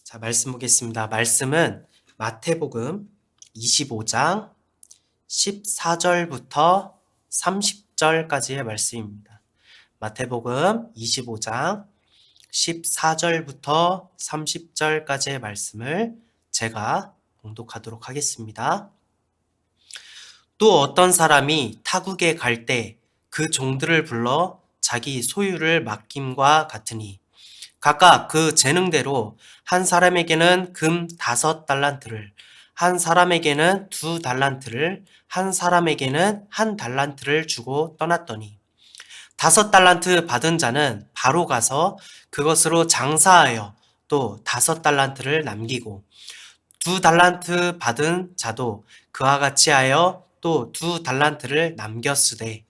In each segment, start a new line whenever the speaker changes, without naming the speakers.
자, 말씀 보겠습니다. 말씀은 마태복음 25장 14절부터 30절까지의 말씀입니다. 마태복음 25장 14절부터 30절까지의 말씀을 제가 봉독하도록 하겠습니다. 또 어떤 사람이 타국에 갈 때 그 종들을 불러 자기 소유를 맡김과 같으니 각각 그 재능대로 한 사람에게는 금 5달란트를, 한 사람에게는 2달란트를, 한 사람에게는 1달란트를 주고 떠났더니 5달란트 받은 자는 바로 가서 그것으로 장사하여 또 5달란트를 남기고 2달란트 받은 자도 그와 같이 하여 또 2달란트를 남겼으되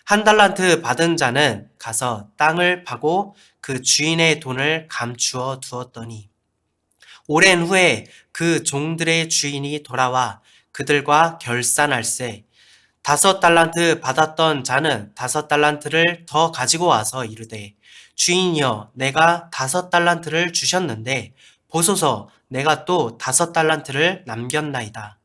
1달란트 받은 자는 가서 땅을 파고 그 주인의 돈을 감추어 두었더니 오랜 후에 그 종들의 주인이 돌아와 그들과 결산할세 5달란트 받았던 자는 5달란트를 더 가지고 와서 이르되 주인이여 내가 5달란트를 주셨는데 보소서 내가 또 5달란트를 남겼나이다.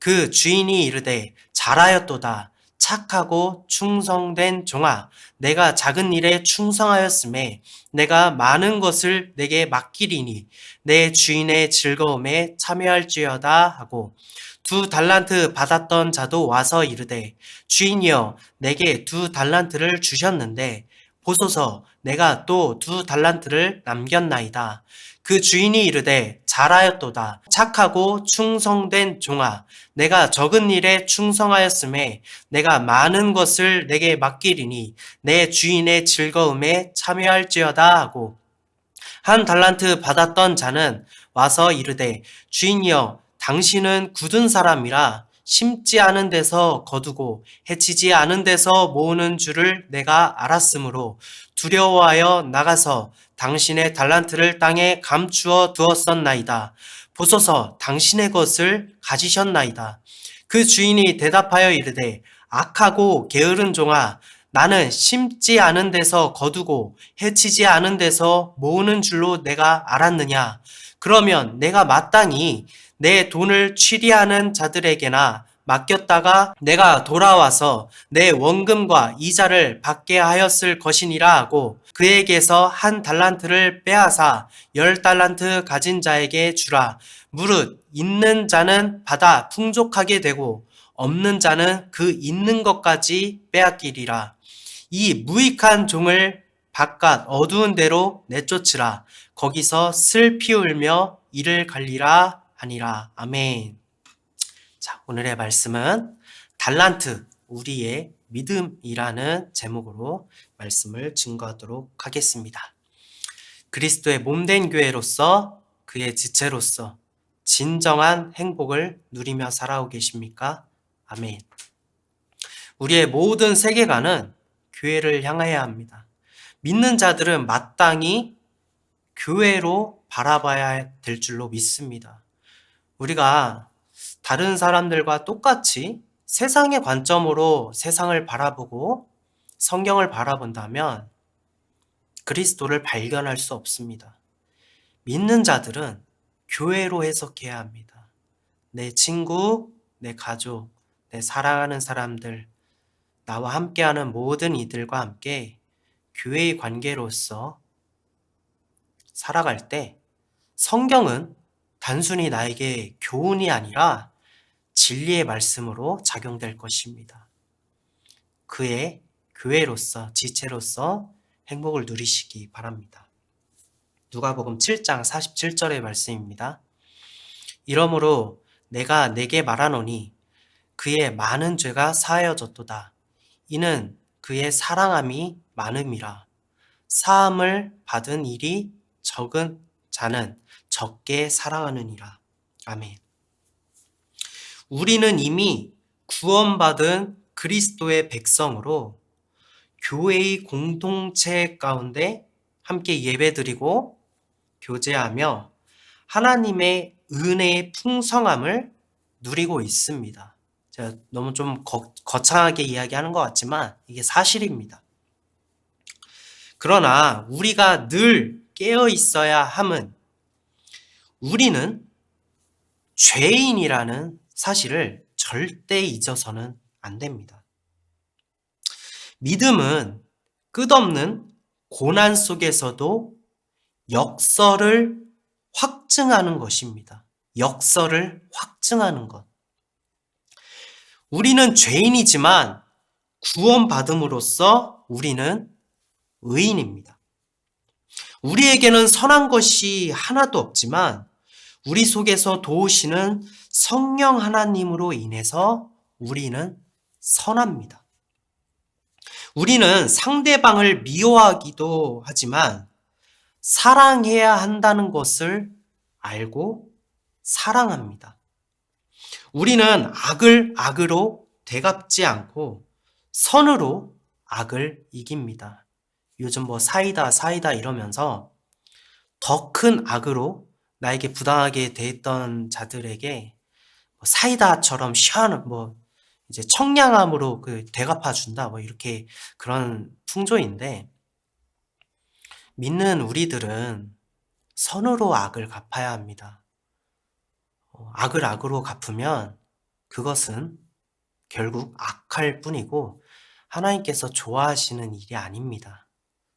그 주인이 이르되 잘하였도다. 착하고 충성된 종아, 내가 작은 일에 충성하였음에 내가 많은 것을 내게 맡기리니 내 주인의 즐거움에 참여할지어다 하고 2달란트 받았던 자도 와서 이르되 주인이여 내게 2달란트를 주셨는데 보소서 내가 또 2달란트를 남겼나이다. 그 주인이 이르되 잘하였도다. 착하고 충성된 종아, 내가 적은 일에 충성하였음에 내가 많은 것을 내게 맡기리니 내 주인의 즐거움에 참여할지어다 하고 1달란트 받았던 자는 와서 이르되 주인이여 당신은 굳은 사람이라 심지 않은 데서 거두고 해치지 않은 데서 모으는 줄을 내가 알았으므로 두려워하여 나가서 당신의 달란트를 땅에 감추어 두었었나이다. 보소서 당신의 것을 가지셨나이다. 그 주인이 대답하여 이르되 악하고 게으른 종아 나는 심지 않은 데서 거두고 해치지 않은 데서 모으는 줄로 내가 알았느냐. 그러면 내가 마땅히 내 돈을 취리하는 자들에게나 맡겼다가 내가 돌아와서 내 원금과 이자를 받게 하였을 것이니라 하고 그에게서 1달란트를 빼앗아 10달란트 가진 자에게 주라. 무릇 있는 자는 받아 풍족하게 되고 없는 자는 그 있는 것까지 빼앗기리라. 이 무익한 종을 바깥 어두운 데로 내쫓으라. 거기서 슬피 울며 이를 갈리라 하니라. 아멘. 자, 오늘의 말씀은 달란트, 우리의 믿음이라는 제목으로 말씀을 증거하도록 하겠습니다. 그리스도의 몸된 교회로서 그의 지체로서 진정한 행복을 누리며 살아오고 계십니까? 아멘. 우리의 모든 세계관은 교회를 향해야 합니다. 믿는 자들은 마땅히 교회로 바라봐야 될 줄로 믿습니다. 우리가 다른 사람들과 똑같이 세상의 관점으로 세상을 바라보고 성경을 바라본다면 그리스도를 발견할 수 없습니다. 믿는 자들은 교회로 해석해야 합니다. 내 친구, 내 가족, 내 사랑하는 사람들, 나와 함께하는 모든 이들과 함께 교회의 관계로서 살아갈 때 성경은 단순히 나에게 교훈이 아니라 진리의 말씀으로 작용될 것입니다. 그의 교회로서 지체로서 행복을 누리시기 바랍니다. 누가복음 7장 47절의 말씀입니다. 이러므로 내가 내게 말하노니 그의 많은 죄가 사하여졌도다. 이는 그의 사랑함이 많음이라. 사함을 받은 일이 적은 자는 적게 사랑하느니라. 아멘. 우리는 이미 구원받은 그리스도의 백성으로 교회의 공동체 가운데 함께 예배드리고 교제하며 하나님의 은혜의 풍성함을 누리고 있습니다. 제가 너무 좀 거창하게 이야기하는 것 같지만 이게 사실입니다. 그러나 우리가 늘 깨어 있어야 함은 우리는 죄인이라는 사실을 절대 잊어서는 안 됩니다. 믿음은 끝없는 고난 속에서도 역설을 확증하는 것입니다. 역설을 확증하는 것. 우리는 죄인이지만 구원받음으로써 우리는 의인입니다. 우리에게는 선한 것이 하나도 없지만 우리 속에서 도우시는 성령 하나님으로 인해서 우리는 선합니다. 우리는 상대방을 미워하기도 하지만 사랑해야 한다는 것을 알고 사랑합니다. 우리는 악을 악으로 되갚지 않고 선으로 악을 이깁니다. 요즘 사이다 이러면서 더 큰 악으로 나에게 부당하게 대했던 자들에게 사이다처럼 시원한 이제 청량함으로 대갚아 준다 이렇게 그런 풍조인데, 믿는 우리들은 선으로 악을 갚아야 합니다. 악을 악으로 갚으면 그것은 결국 악할 뿐이고 하나님께서 좋아하시는 일이 아닙니다.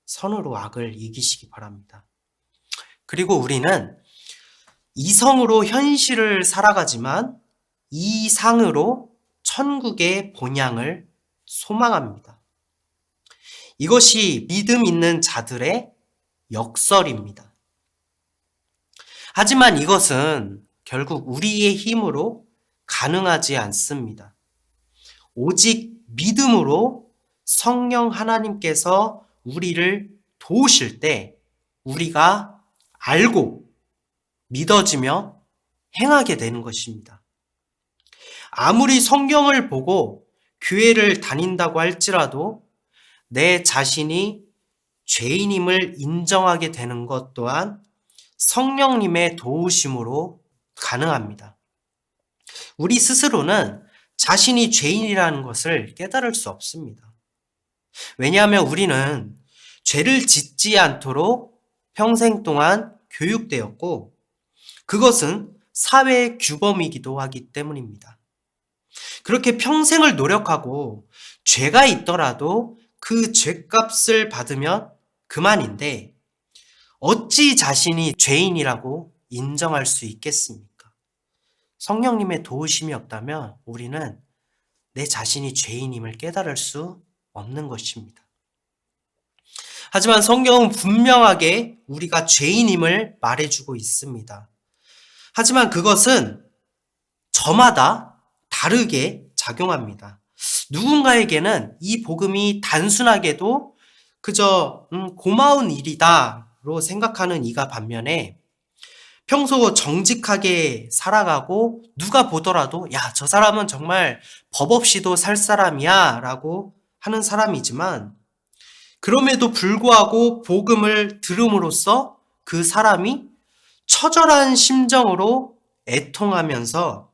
선으로 악을 이기시기 바랍니다. 그리고 우리는 이성으로 현실을 살아가지만 이상으로 천국의 본향을 소망합니다. 이것이 믿음 있는 자들의 역설입니다. 하지만 이것은 결국 우리의 힘으로 가능하지 않습니다. 오직 믿음으로 성령 하나님께서 우리를 도우실 때 우리가 알고 믿어지며 행하게 되는 것입니다. 아무리 성경을 보고 교회를 다닌다고 할지라도 내 자신이 죄인임을 인정하게 되는 것 또한 성령님의 도우심으로 가능합니다. 우리 스스로는 자신이 죄인이라는 것을 깨달을 수 없습니다. 왜냐하면 우리는 죄를 짓지 않도록 평생 동안 교육되었고 그것은 사회의 규범이기도 하기 때문입니다. 그렇게 평생을 노력하고 죄가 있더라도 그 죄값을 받으면 그만인데 어찌 자신이 죄인이라고 인정할 수 있겠습니까? 성령님의 도우심이 없다면 우리는 내 자신이 죄인임을 깨달을 수 없는 것입니다. 하지만 성경은 분명하게 우리가 죄인임을 말해주고 있습니다. 하지만 그것은 저마다 다르게 작용합니다. 누군가에게는 이 복음이 단순하게도 그저 고마운 일이다로 생각하는 이가 반면에 평소 정직하게 살아가고 누가 보더라도 야, 저 사람은 정말 법 없이도 살 사람이야 라고 하는 사람이지만 그럼에도 불구하고 복음을 들음으로써 그 사람이 처절한 심정으로 애통하면서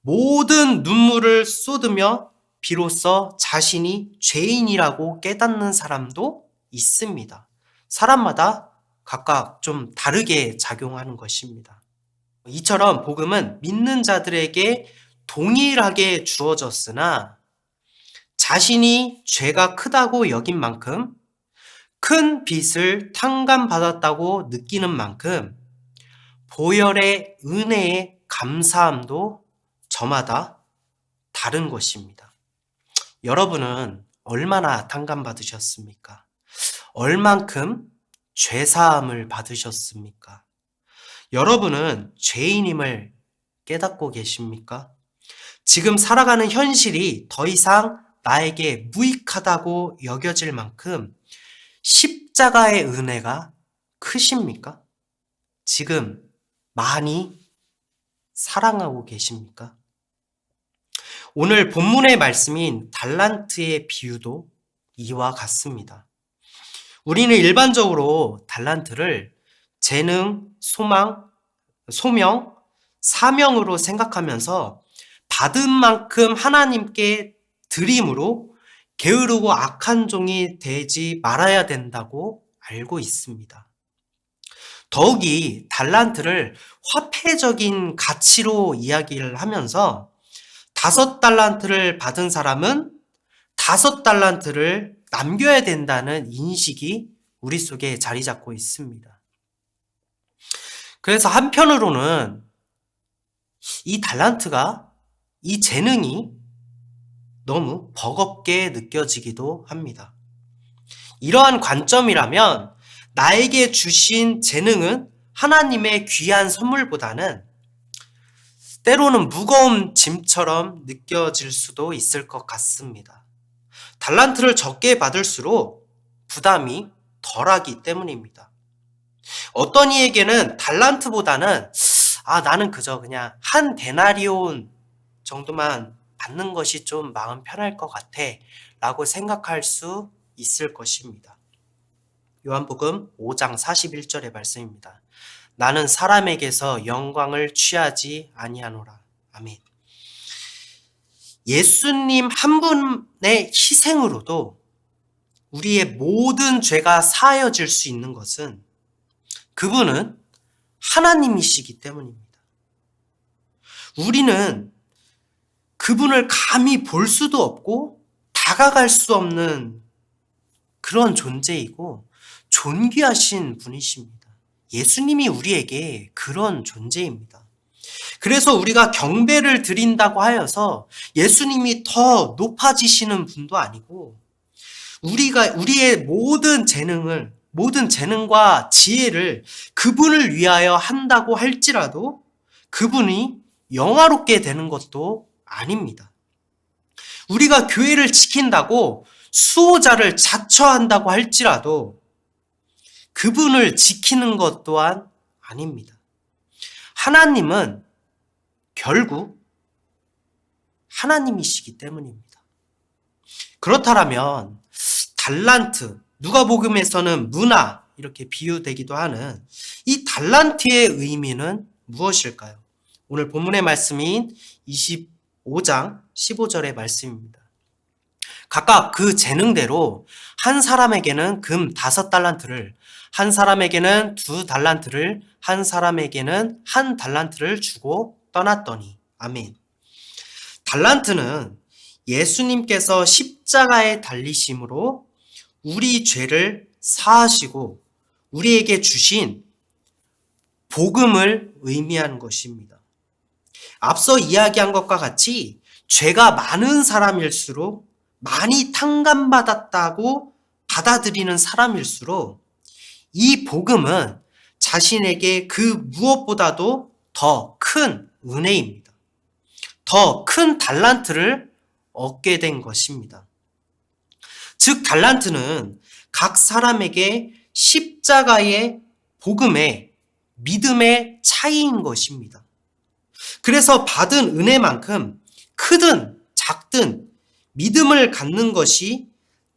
모든 눈물을 쏟으며 비로소 자신이 죄인이라고 깨닫는 사람도 있습니다. 사람마다 각각 좀 다르게 작용하는 것입니다. 이처럼 복음은 믿는 자들에게 동일하게 주어졌으나 자신이 죄가 크다고 여긴 만큼 큰 빚을 탕감받았다고 느끼는 만큼 보혈의 은혜에 감사함도 저마다 다른 것입니다. 여러분은 얼마나 탕감받으셨습니까? 얼만큼 죄사함을 받으셨습니까? 여러분은 죄인임을 깨닫고 계십니까? 지금 살아가는 현실이 더 이상 나에게 무익하다고 여겨질 만큼 십자가의 은혜가 크십니까? 지금 많이 사랑하고 계십니까? 오늘 본문의 말씀인 달란트의 비유도 이와 같습니다. 우리는 일반적으로 달란트를 재능, 소명, 사명으로 생각하면서 받은 만큼 하나님께 드림으로 게으르고 악한 종이 되지 말아야 된다고 알고 있습니다. 더욱이 달란트를 화폐적인 가치로 이야기를 하면서 5달란트를 받은 사람은 5달란트를 남겨야 된다는 인식이 우리 속에 자리 잡고 있습니다. 그래서 한편으로는 이 달란트가, 이 재능이 너무 버겁게 느껴지기도 합니다. 이러한 관점이라면 나에게 주신 재능은 하나님의 귀한 선물보다는 때로는 무거운 짐처럼 느껴질 수도 있을 것 같습니다. 달란트를 적게 받을수록 부담이 덜하기 때문입니다. 어떤 이에게는 달란트보다는 나는 그저 그냥 한 데나리온 정도만 받는 것이 좀 마음 편할 것 같아 라고 생각할 수 있을 것입니다. 요한복음 5장 41절의 말씀입니다. 나는 사람에게서 영광을 취하지 아니하노라. 아멘. 예수님 한 분의 희생으로도 우리의 모든 죄가 사하여질 수 있는 것은 그분은 하나님이시기 때문입니다. 우리는 그분을 감히 볼 수도 없고 다가갈 수 없는 그런 존재이고 존귀하신 분이십니다. 예수님이 우리에게 그런 존재입니다. 그래서 우리가 경배를 드린다고 하여서 예수님이 더 높아지시는 분도 아니고 우리의 모든 재능과 지혜를 그분을 위하여 한다고 할지라도 그분이 영화롭게 되는 것도 아닙니다. 우리가 교회를 지킨다고 수호자를 자처한다고 할지라도 그분을 지키는 것 또한 아닙니다. 하나님은 결국 하나님이시기 때문입니다. 그렇다면 달란트, 누가복음에서는 문화 이렇게 비유되기도 하는 이 달란트의 의미는 무엇일까요? 오늘 본문의 말씀인 25장 15절의 말씀입니다. 각각 그 재능대로 한 사람에게는 금 5달란트를, 한 사람에게는 2달란트를, 한 사람에게는 1달란트를 주고 떠났더니. 아멘. 달란트는 예수님께서 십자가에 달리심으로 우리 죄를 사하시고 우리에게 주신 복음을 의미하는 것입니다. 앞서 이야기한 것과 같이 죄가 많은 사람일수록 많이 탕감받았다고 받아들이는 사람일수록 이 복음은 자신에게 그 무엇보다도 더 큰 은혜입니다. 더 큰 달란트를 얻게 된 것입니다. 즉 달란트는 각 사람에게 십자가의 복음의 믿음의 차이인 것입니다. 그래서 받은 은혜만큼 크든 작든 믿음을 갖는 것이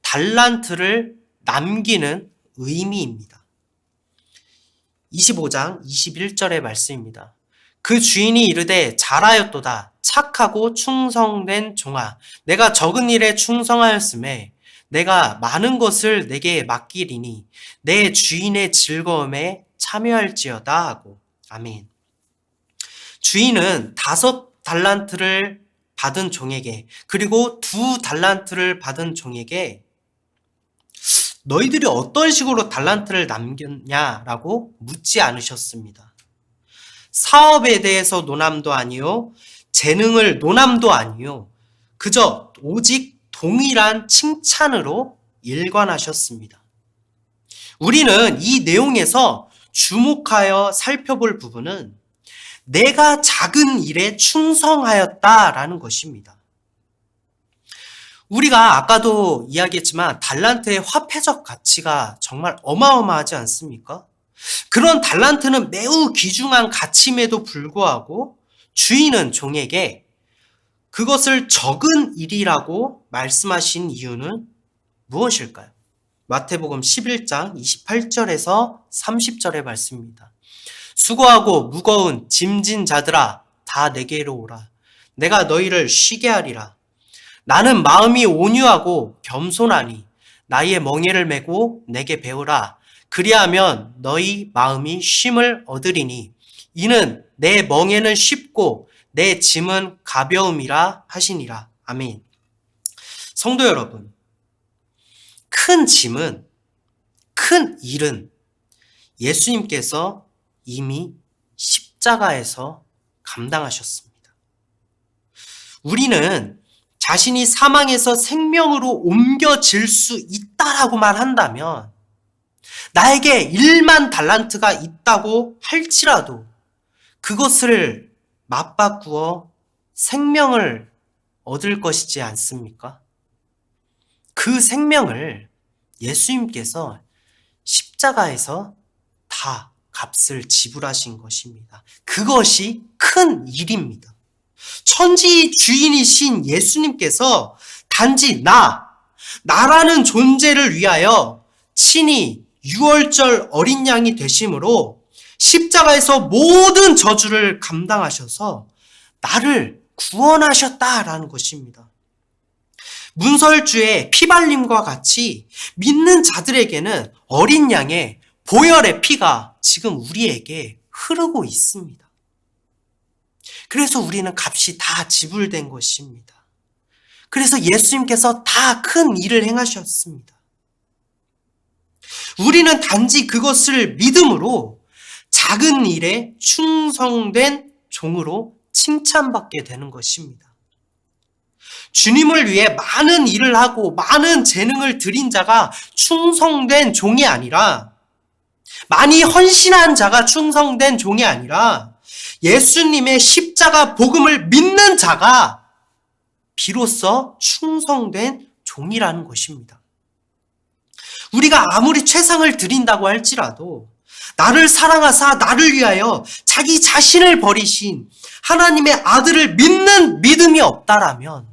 달란트를 남기는 의미입니다. 25장 21절의 말씀입니다. 그 주인이 이르되 잘하였도다. 착하고 충성된 종아. 내가 적은 일에 충성하였음에 내가 많은 것을 내게 맡기리니 내 주인의 즐거움에 참여할지어다 하고. 아멘. 주인은 5달란트를 받은 종에게, 그리고 2달란트를 받은 종에게 너희들이 어떤 식으로 달란트를 남겼냐라고 묻지 않으셨습니다. 사업에 대해서 논함도 아니요, 재능을 논함도 아니요, 그저 오직 동일한 칭찬으로 일관하셨습니다. 우리는 이 내용에서 주목하여 살펴볼 부분은 내가 작은 일에 충성하였다라는 것입니다. 우리가 아까도 이야기했지만 달란트의 화폐적 가치가 정말 어마어마하지 않습니까? 그런 달란트는 매우 귀중한 가치임에도 불구하고 주인은 종에게 그것을 적은 일이라고 말씀하신 이유는 무엇일까요? 마태복음 11장 28절에서 30절의 말씀입니다. 수고하고 무거운 짐진 자들아 다 내게로 오라. 내가 너희를 쉬게 하리라. 나는 마음이 온유하고 겸손하니 나의 멍에를 메고 내게 배우라. 그리하면 너희 마음이 쉼을 얻으리니 이는 내 멍에는 쉽고 내 짐은 가벼움이라 하시니라. 아멘. 성도 여러분, 큰 짐은, 큰 일은 예수님께서 이미 십자가에서 감당하셨습니다. 우리는 자신이 사망에서 생명으로 옮겨질 수 있다라고만 한다면, 나에게 1만 달란트가 있다고 할지라도 그것을 맞바꾸어 생명을 얻을 것이지 않습니까? 그 생명을 예수님께서 십자가에서 다 값을 지불하신 것입니다. 그것이 큰 일입니다. 천지 주인이신 예수님께서 단지 나라는 존재를 위하여 친히 6월절 어린 양이 되심으로 십자가에서 모든 저주를 감당하셔서 나를 구원하셨다라는 것입니다. 문설주의 피발림과 같이 믿는 자들에게는 어린 양의 보혈의 피가 지금 우리에게 흐르고 있습니다. 그래서 우리는 값이 다 지불된 것입니다. 그래서 예수님께서 다 큰 일을 행하셨습니다. 우리는 단지 그것을 믿음으로 작은 일에 충성된 종으로 칭찬받게 되는 것입니다. 주님을 위해 많은 일을 하고 많은 재능을 들인 자가 충성된 종이 아니라, 많이 헌신한 자가 충성된 종이 아니라 예수님의 십자가 복음을 믿는 자가 비로소 충성된 종이라는 것입니다. 우리가 아무리 최상을 드린다고 할지라도 나를 사랑하사 나를 위하여 자기 자신을 버리신 하나님의 아들을 믿는 믿음이 없다라면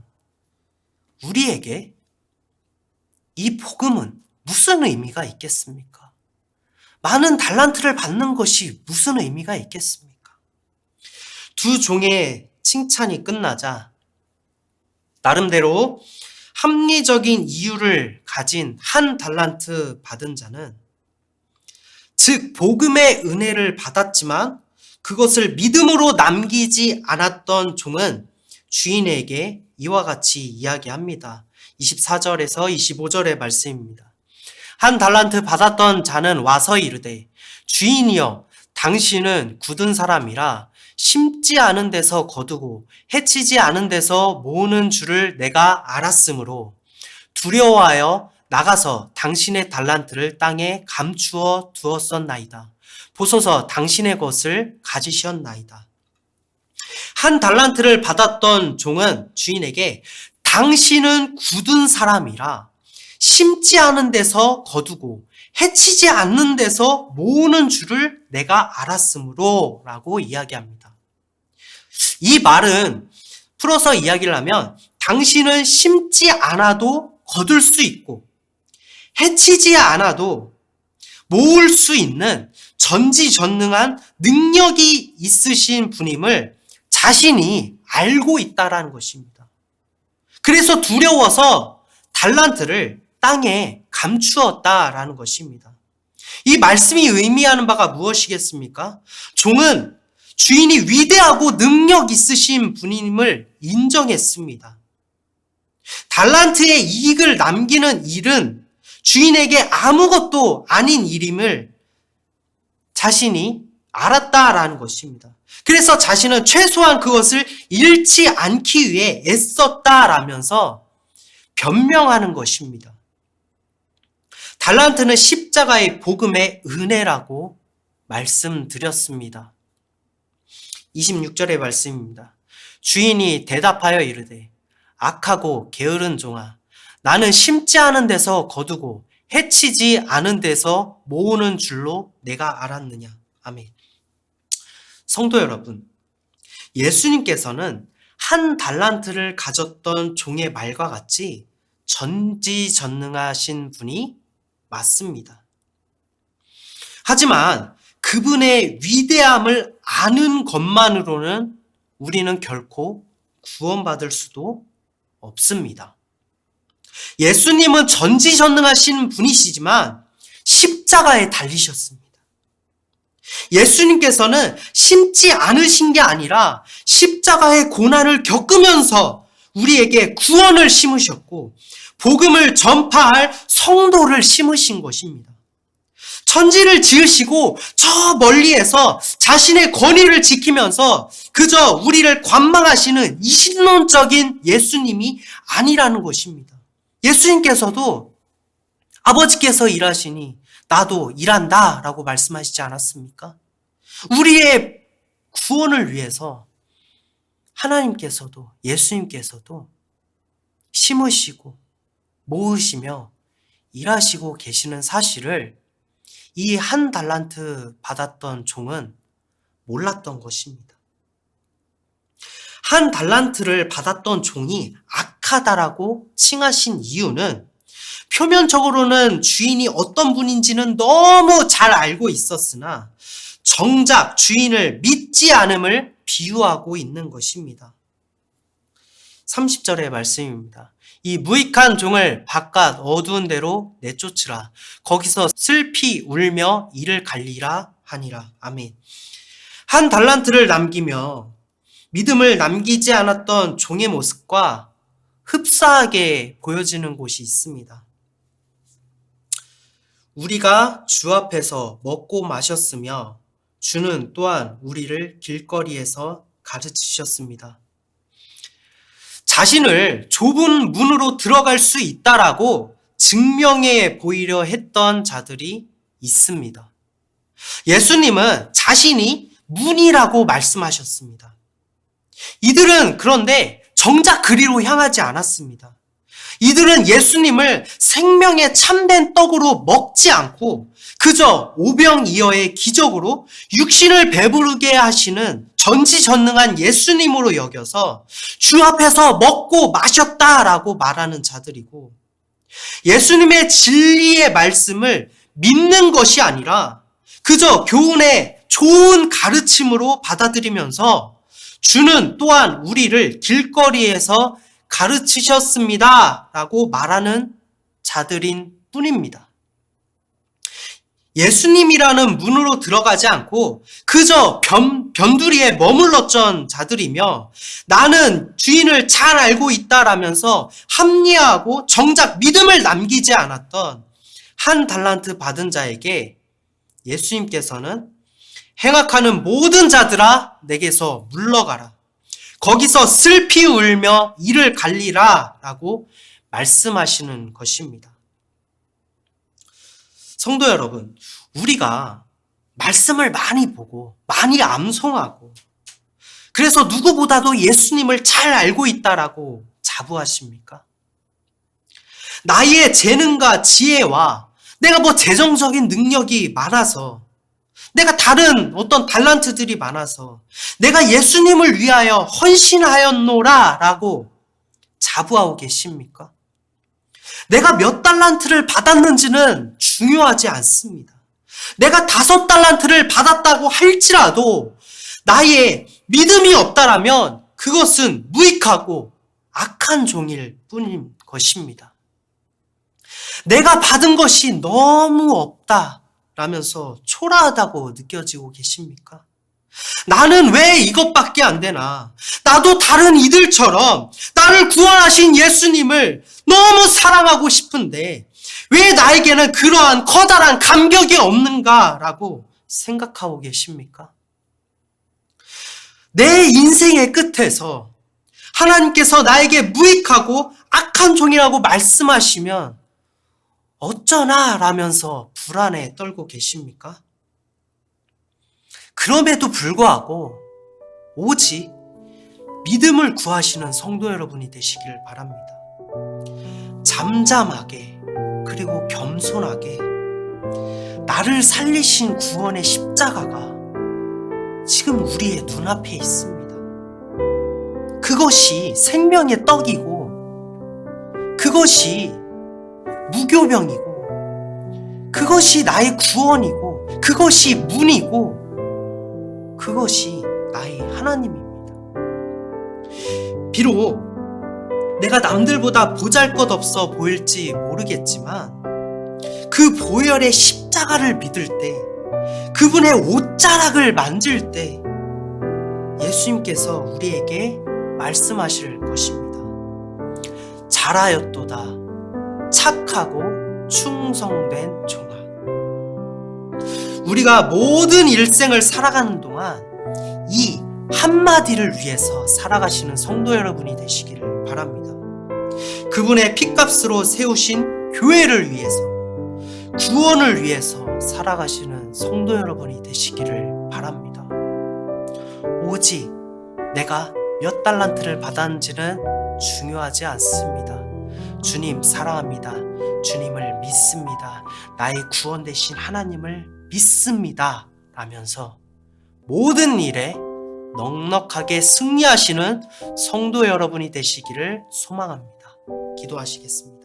우리에게 이 복음은 무슨 의미가 있겠습니까? 많은 달란트를 받는 것이 무슨 의미가 있겠습니까? 두 종의 칭찬이 끝나자 나름대로 합리적인 이유를 가진 한 달란트 받은 자는, 즉 복음의 은혜를 받았지만 그것을 믿음으로 남기지 않았던 종은 주인에게 이와 같이 이야기합니다. 24절에서 25절의 말씀입니다. 한 달란트 받았던 자는 와서 이르되 주인이여, 당신은 굳은 사람이라 심지 않은 데서 거두고 해치지 않은 데서 모으는 줄을 내가 알았으므로 두려워하여 나가서 당신의 달란트를 땅에 감추어 두었었나이다. 보소서, 당신의 것을 가지셨나이다. 한 달란트를 받았던 종은 주인에게 당신은 굳은 사람이라 심지 않은 데서 거두고 해치지 않는 데서 모으는 줄을 내가 알았으므로 라고 이야기합니다. 이 말은 풀어서 이야기를 하면 당신은 심지 않아도 거둘 수 있고 해치지 않아도 모을 수 있는 전지전능한 능력이 있으신 분임을 자신이 알고 있다라는 것입니다. 그래서 두려워서 달란트를 땅에 감추었다라는 것입니다. 이 말씀이 의미하는 바가 무엇이겠습니까? 종은 주인이 위대하고 능력 있으신 분임을 인정했습니다. 달란트의 이익을 남기는 일은 주인에게 아무것도 아닌 일임을 자신이 알았다라는 것입니다. 그래서 자신은 최소한 그것을 잃지 않기 위해 애썼다라면서 변명하는 것입니다. 달란트는 십자가의 복음의 은혜라고 말씀드렸습니다. 26절의 말씀입니다. 주인이 대답하여 이르되 악하고 게으른 종아, 나는 심지 않은 데서 거두고 해치지 않은 데서 모으는 줄로 내가 알았느냐. 아멘. 성도 여러분, 예수님께서는 한 달란트를 가졌던 종의 말과 같이 전지전능하신 분이 맞습니다. 하지만 그분의 위대함을 아는 것만으로는 우리는 결코 구원받을 수도 없습니다. 예수님은 전지전능하신 분이시지만 십자가에 달리셨습니다. 예수님께서는 심지 않으신 게 아니라 십자가의 고난을 겪으면서 우리에게 구원을 심으셨고 복음을 전파할 성도를 심으신 것입니다. 천지를 지으시고 저 멀리에서 자신의 권위를 지키면서 그저 우리를 관망하시는 이신론적인 예수님이 아니라는 것입니다. 예수님께서도 아버지께서 일하시니 나도 일한다 라고 말씀하시지 않았습니까? 우리의 구원을 위해서 하나님께서도 예수님께서도 심으시고 모으시며 일하시고 계시는 사실을 이 한 달란트 받았던 종은 몰랐던 것입니다. 한 달란트를 받았던 종이 악하다라고 칭하신 이유는 표면적으로는 주인이 어떤 분인지는 너무 잘 알고 있었으나 정작 주인을 믿지 않음을 비유하고 있는 것입니다. 30절의 말씀입니다. 이 무익한 종을 바깥 어두운 데로 내쫓으라. 거기서 슬피 울며 이를 갈리라 하니라. 아멘. 한 달란트를 남기며 믿음을 남기지 않았던 종의 모습과 흡사하게 보여지는 곳이 있습니다. 우리가 주 앞에서 먹고 마셨으며 주는 또한 우리를 길거리에서 가르치셨습니다. 자신을 좁은 문으로 들어갈 수 있다라고 증명해 보이려 했던 자들이 있습니다. 예수님은 자신이 문이라고 말씀하셨습니다. 이들은 그런데 정작 그리로 향하지 않았습니다. 이들은 예수님을 생명의 참된 떡으로 먹지 않고 그저 오병이어의 기적으로 육신을 배부르게 하시는 전지전능한 예수님으로 여겨서 주 앞에서 먹고 마셨다라고 말하는 자들이고 예수님의 진리의 말씀을 믿는 것이 아니라 그저 교훈의 좋은 가르침으로 받아들이면서 주는 또한 우리를 길거리에서 가르치셨습니다 라고 말하는 자들인 뿐입니다. 예수님이라는 문으로 들어가지 않고 그저 변두리에 머물렀던 자들이며 나는 주인을 잘 알고 있다라면서 합리화하고 정작 믿음을 남기지 않았던 한 달란트 받은 자에게 예수님께서는 행악하는 모든 자들아 내게서 물러가라. 거기서 슬피 울며 이를 갈리라 라고 말씀하시는 것입니다. 성도 여러분, 우리가 말씀을 많이 보고 많이 암송하고 그래서 누구보다도 예수님을 잘 알고 있다라고 자부하십니까? 나의 재능과 지혜와 내가 재정적인 능력이 많아서 내가 다른 어떤 달란트들이 많아서 내가 예수님을 위하여 헌신하였노라 라고 자부하고 계십니까? 내가 몇 달란트를 받았는지는 중요하지 않습니다. 내가 5달란트를 받았다고 할지라도 나의 믿음이 없다라면 그것은 무익하고 악한 종일 뿐인 것입니다. 내가 받은 것이 너무 없다 라면서 초라하다고 느껴지고 계십니까? 나는 왜 이것밖에 안 되나? 나도 다른 이들처럼 나를 구원하신 예수님을 너무 사랑하고 싶은데 왜 나에게는 그러한 커다란 감격이 없는가라고 생각하고 계십니까? 내 인생의 끝에서 하나님께서 나에게 무익하고 악한 종이라고 말씀하시면 어쩌나 라면서 불안에 떨고 계십니까? 그럼에도 불구하고 오직 믿음을 구하시는 성도 여러분이 되시길 바랍니다. 잠잠하게 그리고 겸손하게 나를 살리신 구원의 십자가가 지금 우리의 눈앞에 있습니다. 그것이 생명의 떡이고 그것이 무교병이고 그것이 나의 구원이고 그것이 문이고 그것이 나의 하나님입니다. 비록 내가 남들보다 보잘것없어 보일지 모르겠지만 그 보혈의 십자가를 믿을 때, 그분의 옷자락을 만질 때 예수님께서 우리에게 말씀하실 것입니다. 잘하였도다 착하고 충성된 종아. 우리가 모든 일생을 살아가는 동안 이 한마디를 위해서 살아가시는 성도 여러분이 되시기를 바랍니다. 그분의 핏값으로 세우신 교회를 위해서, 구원을 위해서 살아가시는 성도 여러분이 되시기를 바랍니다. 오직 내가 몇 달란트를 받았는지는 중요하지 않습니다. 주님 사랑합니다. 주님을 믿습니다. 나의 구원 되신 하나님을 믿습니다. 라면서 모든 일에 넉넉하게 승리하시는 성도 여러분이 되시기를 소망합니다. 기도하시겠습니다.